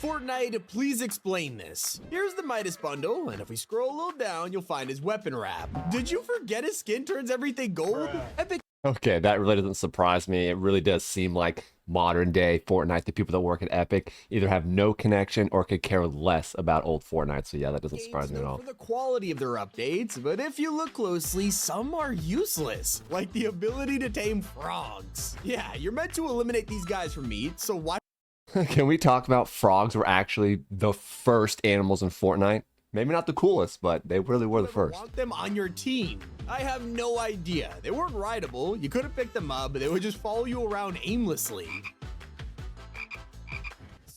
Fortnite, please explain this. Here's the Midas bundle, and if we scroll a little down, you'll find his weapon wrap. Did you forget his skin turns everything gold? Epic. Okay, that really doesn't surprise me. It really does seem like modern day Fortnite, the people that work at Epic either have no connection or could care less about old Fortnite. So yeah, that doesn't surprise me at all. For the quality of their updates, but if you look closely, some are useless, like the ability to tame frogs. Yeah, you're meant to eliminate these guys from meat, so why? Can we talk about frogs were actually the first animals in Fortnite? Maybe not the coolest, but they really were the first. Want them on your team? I have no idea. They weren't rideable. You couldn't pick them up, but they would just follow you around aimlessly.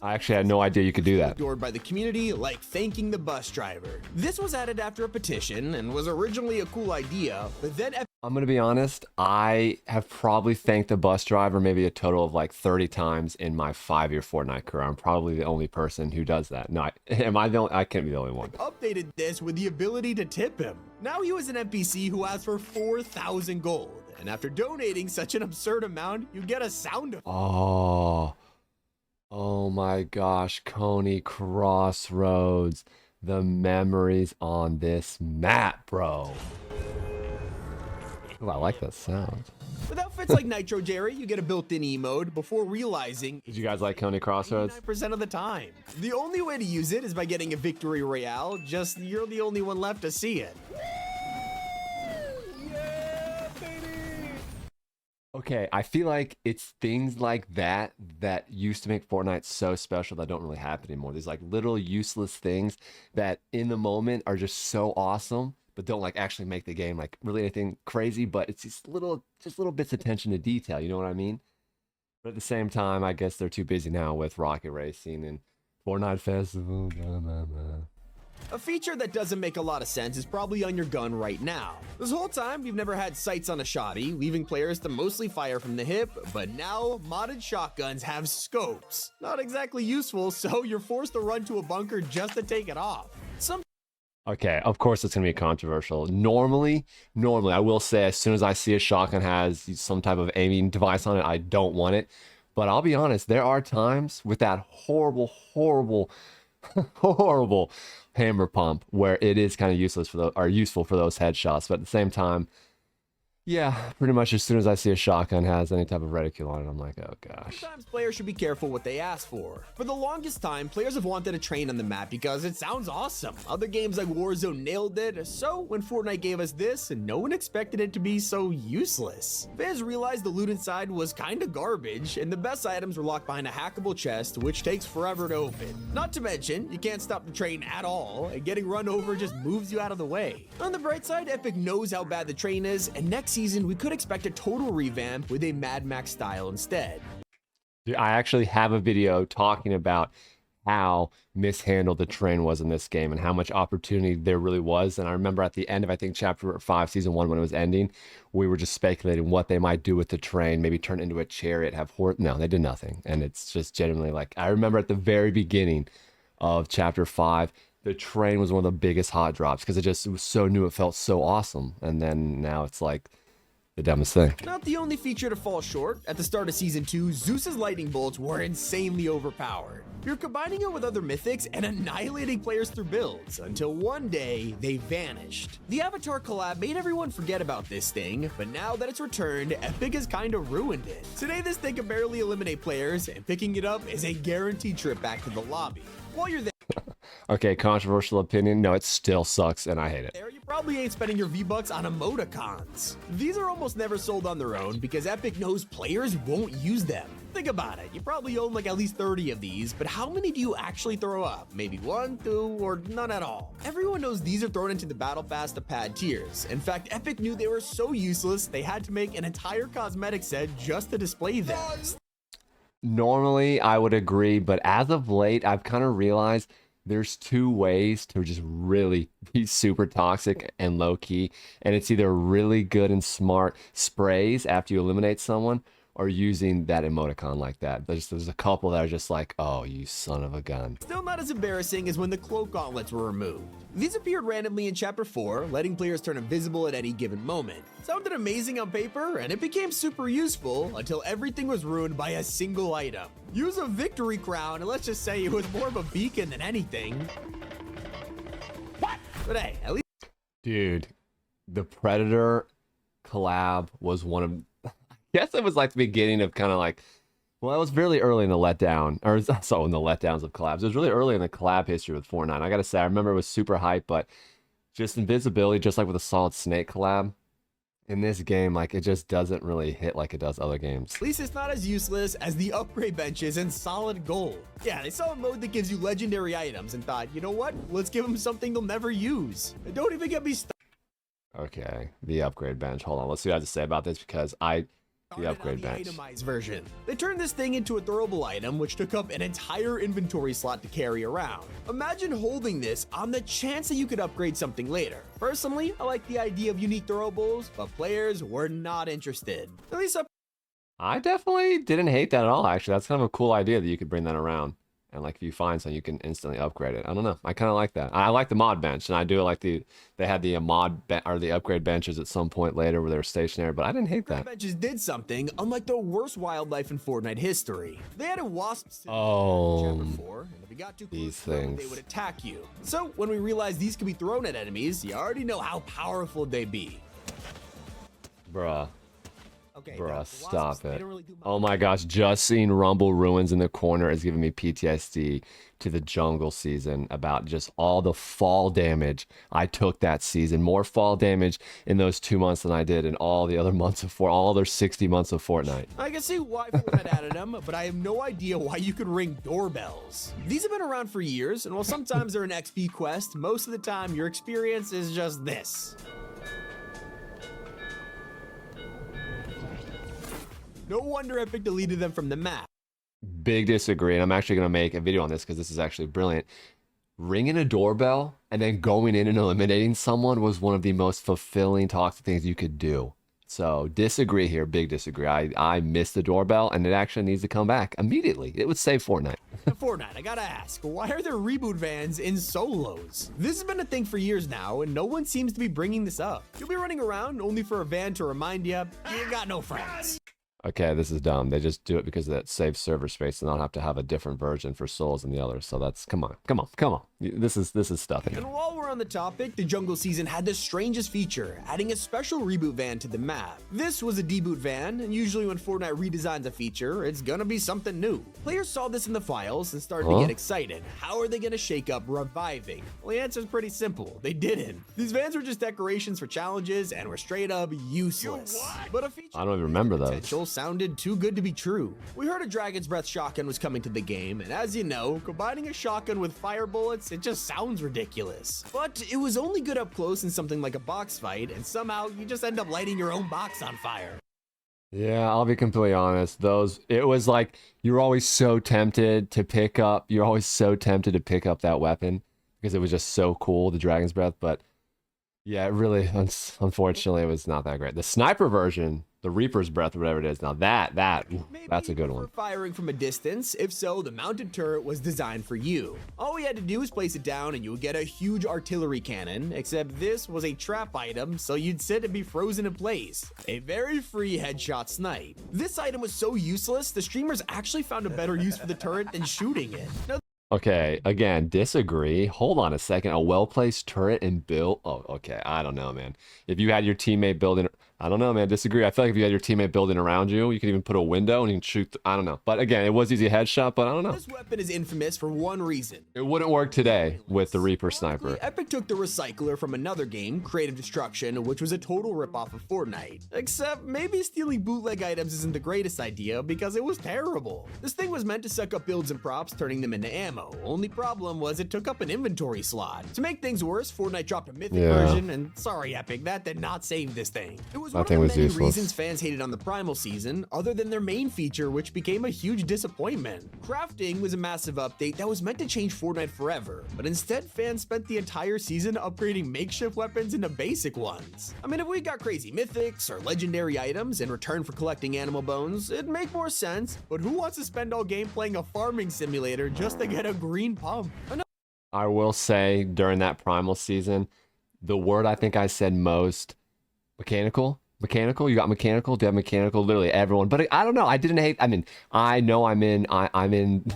I actually had no idea you could do that. Adored by the community, like thanking the bus driver. This was added after a petition and was originally a cool idea, but then I'm gonna be honest, I have probably thanked the bus driver maybe a total of like 30 times in my 5-year Fortnite career. I'm probably the only person who does that. No, am I the only? I can't be the only one. Updated this with the ability to tip him. Now he was an NPC who asked for 4,000 gold, and after donating such an absurd amount, you get a sound effect. Oh my gosh, Coney Crossroads, the memories on this map, bro. Oh, I like that sound. With outfits like Nitro Jerry, you get a built-in E-mode before realizing. Did you guys like Coney Crossroads? 9% of the time. The only way to use it is by getting a victory royale, just you're the only one left to see it. Yeah, baby! Okay, I feel like it's things like that that used to make Fortnite so special that don't really happen anymore. These like little useless things that in the moment are just so awesome, but don't like actually make the game like really anything crazy, but it's just little bits of attention to detail, you know what I mean? But at the same time, I guess they're too busy now with rocket racing and Fortnite Festival. Blah, blah, blah. A feature that doesn't make a lot of sense is probably on your gun right now. This whole time, we've never had sights on a shotty, leaving players to mostly fire from the hip, but now modded shotguns have scopes. Not exactly useful, so you're forced to run to a bunker just to take it off. Okay, of course it's gonna be controversial. Normally, I will say as soon as I see a shotgun has some type of aiming device on it, I don't want it. But I'll be honest, there are times with that horrible hammer pump where it is kind of useless for useful for those headshots. But at the same time, yeah, pretty much as soon as I see a shotgun has any type of reticule on it, I'm like, oh gosh. Sometimes players should be careful what they ask for. For the longest time, players have wanted a train on the map because it sounds awesome. Other games like Warzone nailed it, so when Fortnite gave us this, no one expected it to be so useless. Fans realized the loot inside was kinda garbage, and the best items were locked behind a hackable chest, which takes forever to open. Not to mention, you can't stop the train at all, and getting run over just moves you out of the way. On the bright side, Epic knows how bad the train is, and next season we could expect a total revamp with a Mad Max style instead. Dude, I actually have a video talking about how mishandled the train was in this game and how much opportunity there really was. And I remember at the end of, I think, Chapter 5, Season 1, when it was ending, we were just speculating what they might do with the train, maybe turn it into a chariot, no, they did nothing. And it's just genuinely like, I remember at the very beginning of Chapter 5, the train was one of the biggest hot drops because it was so new, it felt so awesome. And then now it's like the dumbest thing. Not the only feature to fall short. At the start of Season 2, Zeus's lightning bolts were insanely overpowered. You're combining it with other mythics and annihilating players through builds, until one day, they vanished. The Avatar collab made everyone forget about this thing, but now that it's returned, Epic has kinda ruined it. Today, this thing can barely eliminate players, and picking it up is a guaranteed trip back to the lobby. While you're there, okay, controversial opinion. No, it still sucks and I hate it. you probably ain't spending your V-Bucks on emoticons. These are almost never sold on their own because Epic knows players won't use them. Think about it, you probably own like at least 30 of these, but how many do you actually throw up? Maybe 1, 2, or none at all. Everyone knows these are thrown into the battle pass to pad tiers. In fact, Epic knew they were so useless, they had to make an entire cosmetic set just to display them. Normally, I would agree, but as of late, I've kind of realized there's two ways to just really be super toxic and low-key, and it's either really good and smart sprays after you eliminate someone, are using that emoticon like that. There's a couple that are just like, oh, you son of a gun. Still not as embarrassing as when the cloak gauntlets were removed. These appeared randomly in Chapter 4, letting players turn invisible at any given moment. Sounded amazing on paper, and it became super useful until everything was ruined by a single item. Use a victory crown, and let's just say it was more of a beacon than anything. What? But hey, at least... Dude, the Predator collab was one of... I guess it was like the beginning of kind of like, well, it was really early in the letdown, or so in the letdowns of collabs. It was really early in the collab history with Fortnite. I gotta say, I remember it was super hype, but just invisibility, just like with a Solid Snake collab, in this game, like it just doesn't really hit like it does other games. At least it's not as useless as the upgrade benches in Solid Gold. Yeah, they saw a mode that gives you legendary items and thought, you know what? Let's give them something they'll never use. And don't even get me started. Okay, the upgrade bench. Hold on, let's see what I have to say about this because the upgrade bench. Itemized version. They turned this thing into a throwable item, which took up an entire inventory slot to carry around. Imagine holding this on the chance that you could upgrade something later. Personally, I like the idea of unique throwables, but players were not interested. At least I definitely didn't hate that at all, actually. That's kind of a cool idea that you could bring that around. And like if you find something, you can instantly upgrade it. I don't know. I kind of like that. I like the mod bench, and I do like they had the the upgrade benches at some point later where they were stationary, but I didn't hate that. Benches did something unlike the worst wildlife in Fortnite history. They had a wasp. Oh, in Chapter 4, and if you got too close these to them, things. they would attack you. So when we realized these could be thrown at enemies, you already know how powerful they'd be. Bruh. Okay, Bruh, the stop wasps, they it. don't really do much. Oh my gosh, just seeing Rumble Ruins in the corner is giving me PTSD to the jungle season about just all the fall damage I took that season. More fall damage in those 2 months than I did in all the other months of all other 60 months of Fortnite. I can see why Fortnite added them, but I have no idea why you could ring doorbells. These have been around for years, and while sometimes they're an XP quest, most of the time your experience is just this. No wonder Epic deleted them from the map. Big disagree, and I'm actually going to make a video on this because this is actually brilliant. Ringing a doorbell and then going in and eliminating someone was one of the most fulfilling toxic things you could do. So disagree here, big disagree. I missed the doorbell, and it actually needs to come back immediately. It would save Fortnite. Fortnite, I gotta ask, why are there reboot vans in solos? This has been a thing for years now, and no one seems to be bringing this up. You'll be running around only for a van to remind you got no friends. Okay, this is dumb. They just do it because that saves server space and not have to have a different version for souls than the others. So that's come on. This is stuffing. And while we're on the topic, the jungle season had the strangest feature, adding a special reboot van to the map. This was a deboot van, and usually when Fortnite redesigns a feature, it's gonna be something new. Players saw this in the files and started to get excited. How are they gonna shake up reviving? Well, the answer is pretty simple. They didn't. These vans were just decorations for challenges and were straight up useless. But a feature I don't even remember those. potential sounded too good to be true. We heard a Dragon's Breath shotgun was coming to the game, and as you know, combining a shotgun with fire bullets, it just sounds ridiculous. But it was only good up close in something like a box fight, and somehow you just end up lighting your own box on fire. Yeah, I'll be completely honest. It was like you're always so tempted to pick up that weapon because it was just so cool, the Dragon's Breath. But yeah, it really, unfortunately, it was not that great. The sniper version, the Reaper's Breath, or whatever it is, now that's a good one. Firing from a distance. If so, the mounted turret was designed for you. All we had to do was place it down and you would get a huge artillery cannon, except this was a trap item, so you'd sit and be frozen in place. A very free headshot snipe. This item was so useless, the streamers actually found a better use for the turret than shooting it. Now, Okay, again, disagree. Hold on a second. A well-placed turret and build. Oh, okay. I don't know, man. If you had your teammate building, I don't know, man. Disagree. I feel like if you had your teammate building around you, you could even put a window and you can shoot. I don't know. But again, it was easy headshot, but I don't know. this weapon is infamous for one reason. It wouldn't work today with the Reaper Sniper. Epic took the recycler from another game, Creative Destruction, which was a total ripoff of Fortnite. Except maybe stealing bootleg items isn't the greatest idea because it was terrible. This thing was meant to suck up builds and props, turning them into ammo. Only problem was it took up an inventory slot. To make things worse, Fortnite dropped a mythic version, and sorry Epic, that did not save this thing. It was was That one of thing the was many useless. reasons fans hated on the Primal season, other than their main feature, which became a huge disappointment. Crafting was a massive update that was meant to change Fortnite forever, but instead fans spent the entire season upgrading makeshift weapons into basic ones. I mean, if we got crazy mythics or legendary items in return for collecting animal bones, it'd make more sense, but who wants to spend all game playing a farming simulator just to get a green pump? I will say during that Primal season, the word I think I said most, mechanical. Mechanical? You got mechanical? Do you have mechanical? Literally everyone. But I don't know. I didn't hate. I mean, I know I'm in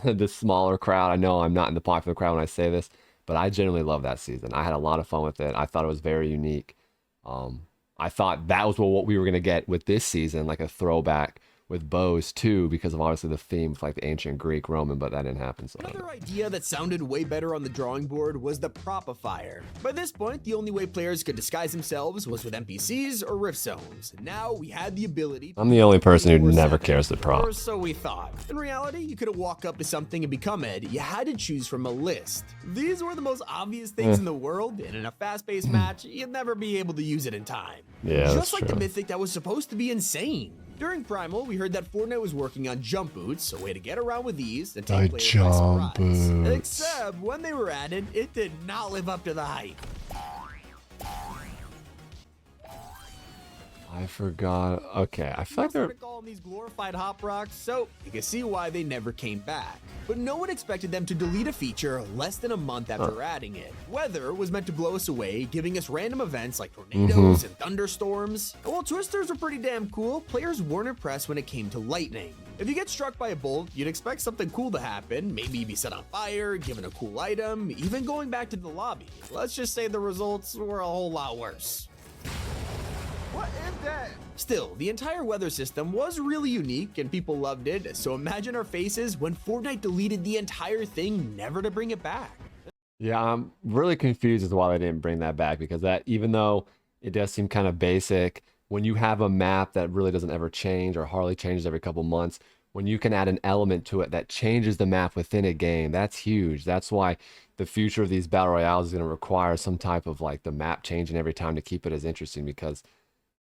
the smaller crowd. I know I'm not in the popular crowd when I say this, but I genuinely love that season. I had a lot of fun with it. I thought it was very unique. I thought that was what we were gonna get with this season, like a throwback with bows too, because of obviously the theme of like the ancient Greek, Roman, but that didn't happen. So Another idea that sounded way better on the drawing board was the propifier. By this point, the only way players could disguise themselves was with NPCs or rift zones. Now we had the ability. I'm the only person who 24/7, never cares to prop. or so we thought. In reality, you couldn't walk up to something and become Ed. You had to choose from a list. These were the most obvious things in the world, and in a fast-paced match, you'd never be able to use it in time. Yeah, Just that's like the true. mythic that was supposed to be insane. During Primal, we heard that Fortnite was working on jump boots, a way to get around with ease and take players by jump surprise. boots. Except when they were added, it did not live up to the hype. I forgot. Okay, I feel like People they're. started calling these glorified hop rocks, so you can see why they never came back. But no one expected them to delete a feature less than a month after adding it. Weather was meant to blow us away, giving us random events like tornadoes and thunderstorms. And while twisters were pretty damn cool, players weren't impressed when it came to lightning. If you get struck by a bolt, you'd expect something cool to happen, maybe be set on fire, given a cool item, even going back to the lobby. Let's just say the results were a whole lot worse. What is that? Still, the entire weather system was really unique and people loved it, so imagine our faces when Fortnite deleted the entire thing, never to bring it back. Yeah, I'm really confused as to why they didn't bring that back, because that, even though it does seem kind of basic, when you have a map that really doesn't ever change or hardly changes every couple months, when you can add an element to it that changes the map within a game, that's huge. That's why the future of these battle royales is going to require some type of like the map changing every time to keep it as interesting, because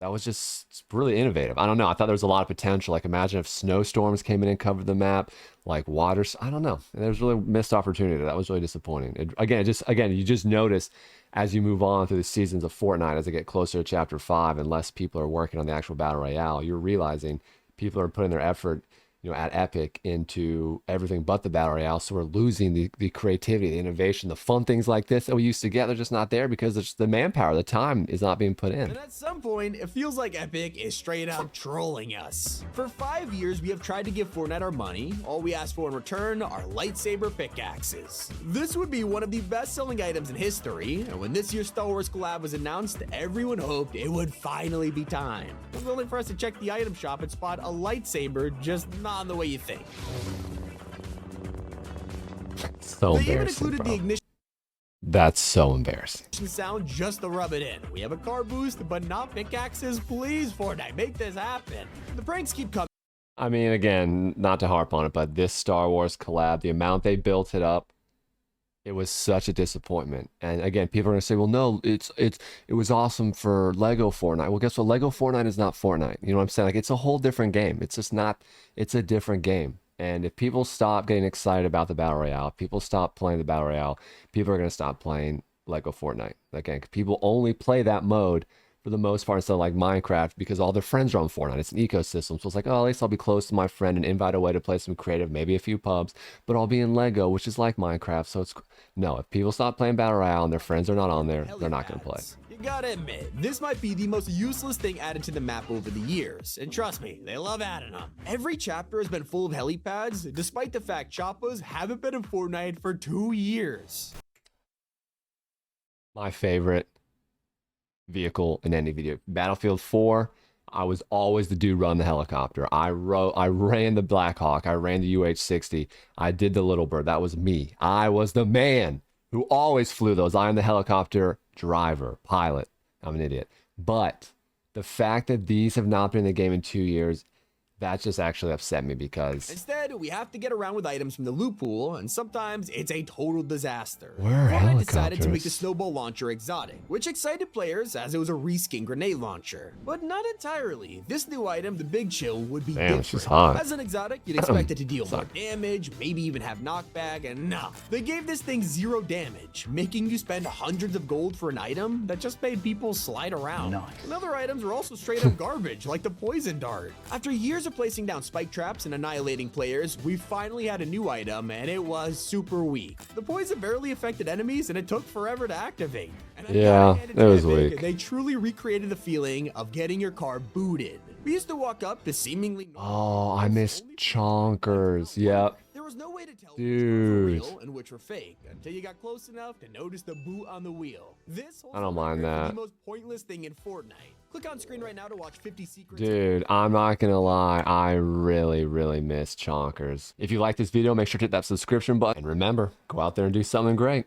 that was just really innovative. I don't know. I thought there was a lot of potential. Like, imagine if snowstorms came in and covered the map, like water. I don't know. There's really missed opportunity. That was really disappointing. Again, you just notice as you move on through the seasons of Fortnite, as they get closer to Chapter 5 and less people are working on the actual battle royale, you're realizing people are putting their effort, at Epic into everything but the battle royale. So we're losing the creativity, the innovation, the fun things like this that we used to get. They're just not there because it's the manpower, the time is not being put in. And at some point, it feels like Epic is straight up trolling us. For 5 years, we have tried to give Fortnite our money. All we ask for in return are lightsaber pickaxes. This would be one of the best-selling items in history, and when this year's Star Wars collab was announced, everyone hoped it would finally be time. It was only for us to check the item shop and spot a lightsaber just not the way you think. So They even embarrassing, included the bro. ignition That's so embarrassing. sound just to rub it in. We have a car boost, but not pickaxes. Please, Fortnite, make this happen. The pranks keep coming. I mean, again, not to harp on it, but this Star Wars collab, the amount they built it up, it was such a disappointment. And again, people are gonna say, well, no, it was awesome for Lego Fortnite. Well, guess what? Lego Fortnite is not Fortnite. You know what I'm saying? Like, it's a whole different game. It's just not, it's a different game. And if people stop getting excited about the Battle Royale, if people stop playing the Battle Royale, people are gonna stop playing Lego Fortnite. Again, people only play that mode for the most part instead of like Minecraft because all their friends are on Fortnite. It's an ecosystem. So it's like, oh, at least I'll be close to my friend and invite away to play some creative, maybe a few pubs, but I'll be in Lego, which is like Minecraft. So it's, no, if people stop playing Battle Royale and their friends are not on there, they're not going to play. You gotta admit, this might be the most useless thing added to the map over the years. And trust me, they love adding them. Every chapter has been full of helipads, despite the fact choppas haven't been in Fortnite for 2 years. My favorite vehicle in any video. Battlefield 4, I was always the dude running the helicopter. I ran the Black Hawk. I ran the UH-60. I did the Little Bird. That was me. I was the man who always flew those. I am the helicopter driver, pilot. I'm an idiot. But the fact that these have not been in the game in 2 years, That just actually upset me because Instead, we have to get around with items from the loot pool, and sometimes it's a total disaster. Where are Fortnite decided to make the helicopters? snowball launcher exotic, which excited players as it was a reskin grenade launcher. But not entirely. This new item, the Big Chill, would be Damn, different. it's just hot. As an exotic, you'd expect it to deal more damage, maybe even have knockback, and nah. They gave this thing 0 damage, making you spend hundreds of gold for an item that just made people slide around. And other items were also straight up garbage, like the poison dart. After years of placing down spike traps and annihilating players, we finally had a new item, and it was super weak. The poison barely affected enemies, and it took forever to activate. And I Yeah, gotta hand it to was Epic, weak. They truly recreated the feeling of getting your car booted. We used to walk up to seemingly Oh, I miss chonkers. Yep. there was no way to tell Dude. which were real and which were fake until you got close enough to notice the boot on the wheel. This I don't mind that. the most pointless thing in Fortnite. Click on screen right now to watch 50 secrets. Dude, I'm not gonna lie, I really, really miss chonkers. If you like this video, make sure to hit that subscription button. And remember, go out there and do something great.